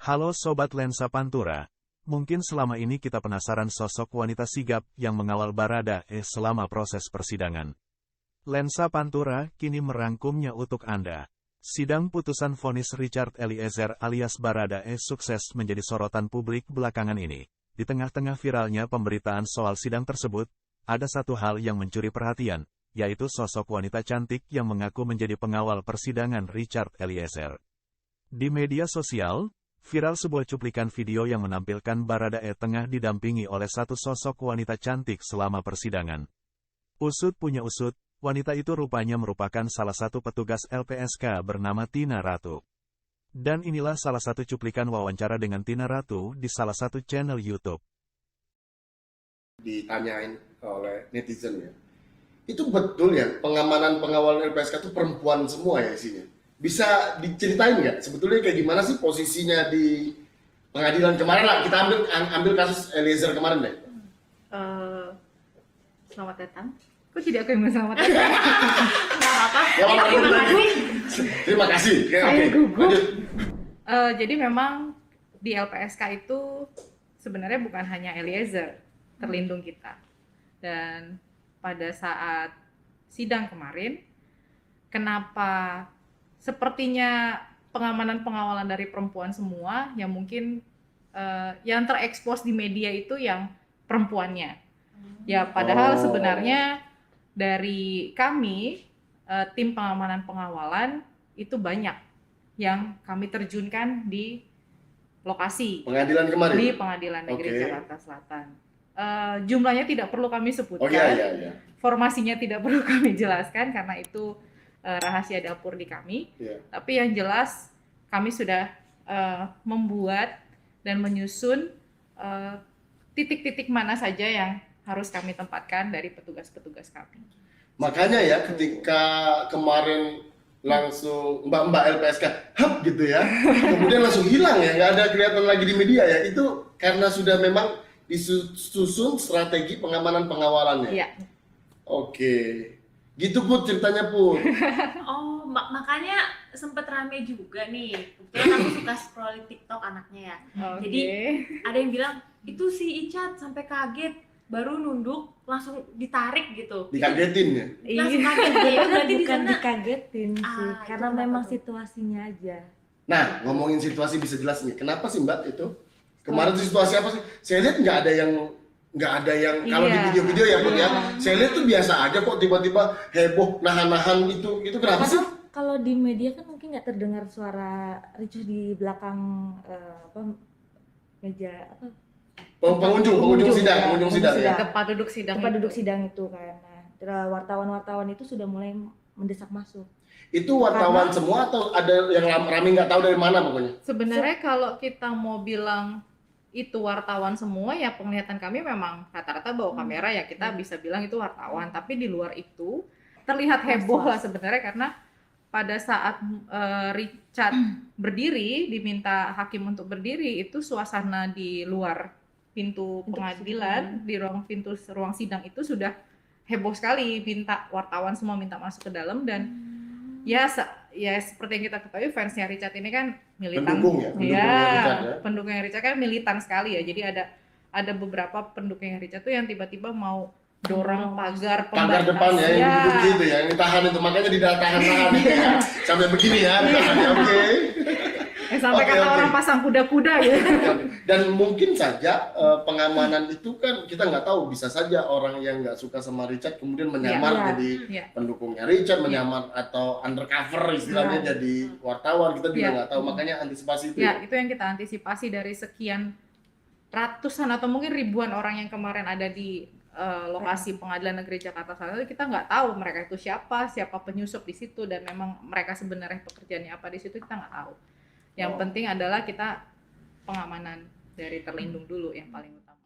Halo Sobat Lensa Pantura, mungkin selama ini kita penasaran sosok wanita sigap yang mengawal Baradae selama proses persidangan. Lensa Pantura kini merangkumnya untuk Anda. Sidang putusan vonis Richard Eliezer alias Baradae sukses menjadi sorotan publik belakangan ini. Di tengah-tengah viralnya pemberitaan soal sidang tersebut, ada satu hal yang mencuri perhatian, yaitu sosok wanita cantik yang mengaku menjadi pengawal persidangan Richard Eliezer. Di media sosial, viral sebuah cuplikan video yang menampilkan Baradae tengah didampingi oleh satu sosok wanita cantik selama persidangan. Usut punya usut, wanita itu rupanya merupakan salah satu petugas LPSK bernama Tina Ratu. Dan inilah salah satu cuplikan wawancara dengan Tina Ratu di salah satu channel YouTube. Ditanyain oleh netizen ya, itu betul ya pengamanan pengawal LPSK itu perempuan semua ya isinya? Bisa diceritain nggak sebetulnya kayak gimana sih posisinya di pengadilan kemarin lah, kita ambil kasus Eliezer kemarin deh. Selamat datang. Kok jadi aku yang selamat datang? Nggak apa-apa. Ya, terima kasih. Terima kasih. Oke. Lanjut. Jadi memang di LPSK itu sebenarnya bukan hanya Eliezer terlindung kita. Dan pada saat sidang kemarin, kenapa sepertinya pengawalan dari perempuan semua yang mungkin yang terekspos di media itu yang perempuannya. Ya padahal sebenarnya dari kami tim pengawalan itu banyak yang kami terjunkan di lokasi Pengadilan kemarin? Di Pengadilan Negeri Jakarta Selatan. Jumlahnya tidak perlu kami sebutkan. Oh iya. Formasinya tidak perlu kami jelaskan karena itu rahasia dapur di kami. Tapi yang jelas kami sudah membuat dan menyusun titik-titik mana saja yang harus kami tempatkan dari petugas-petugas kami. Makanya ya ketika kemarin langsung mbak LPSK hap gitu ya, kemudian langsung hilang ya, nggak ada kelihatan lagi di media ya, itu karena sudah memang disusun strategi pengamanan pengawalannya. Iya. Oke, gitu Put ceritanya Put. Oh, makanya sempet rame juga nih. Kebetulan aku suka scroll TikTok anaknya ya. Jadi ada yang bilang itu si Icat sampai kaget, baru nunduk langsung ditarik gitu. Dikagetin ya? Langsung kaget ya. Berarti bukan dikagetin sih, karena itu memang tuh? situasinya aja. Nah, ngomongin situasi bisa jelas nih. Kenapa sih Mbak itu? Kemarin situasi apa sih? Saya lihat nggak ada yang kalau di video-video ya Put ya. Saya lihat tuh biasa aja kok, tiba-tiba heboh nahan-nahan itu kenapa sih? Kalau di media kan mungkin nggak terdengar suara ricuh di belakang meja pengunjung sidang. Tempat duduk sidang itu kan. Nah, wartawan itu sudah mulai mendesak masuk. Itu wartawan semua atau ada yang rame nggak tahu dari mana pokoknya? Sebenarnya kalau kita mau bilang itu wartawan semua, ya penglihatan kami memang rata-rata bawa kamera ya, kita bisa bilang itu wartawan. Tapi di luar itu terlihat heboh lah sebenarnya, karena pada saat Richard berdiri, diminta hakim untuk berdiri, itu suasana di luar pintu pengadilan, di ruang sidang itu sudah heboh sekali, minta wartawan semua minta masuk ke dalam. Dan ya seperti yang kita ketahui, fansnya Richard ini kan militan, pendukungnya Richard kan militan sekali ya. Jadi ada beberapa pendukungnya Richard tuh yang tiba-tiba mau dorong pagar depan ya, yang duduk gitu ya, yang ditahan itu, makanya ditahan ya, sampai begini ya, oke. Sampai kata orang pasang kuda-kuda ya. Dan mungkin saja pengamanan itu kan kita nggak tahu, bisa saja orang yang nggak suka sama Richard kemudian menyamar jadi pendukungnya Richard, menyamar atau undercover istilahnya jadi wartawan, kita juga nggak tahu, makanya antisipasi itu. Ya, itu yang kita antisipasi dari sekian ratusan atau mungkin ribuan orang yang kemarin ada di lokasi Pengadilan Negeri Jakarta Selatan. Kita nggak tahu mereka itu siapa penyusup di situ, dan memang mereka sebenarnya pekerjaannya apa di situ kita nggak tahu. Yang penting adalah kita pengamanan dari terlindung dulu yang paling utama.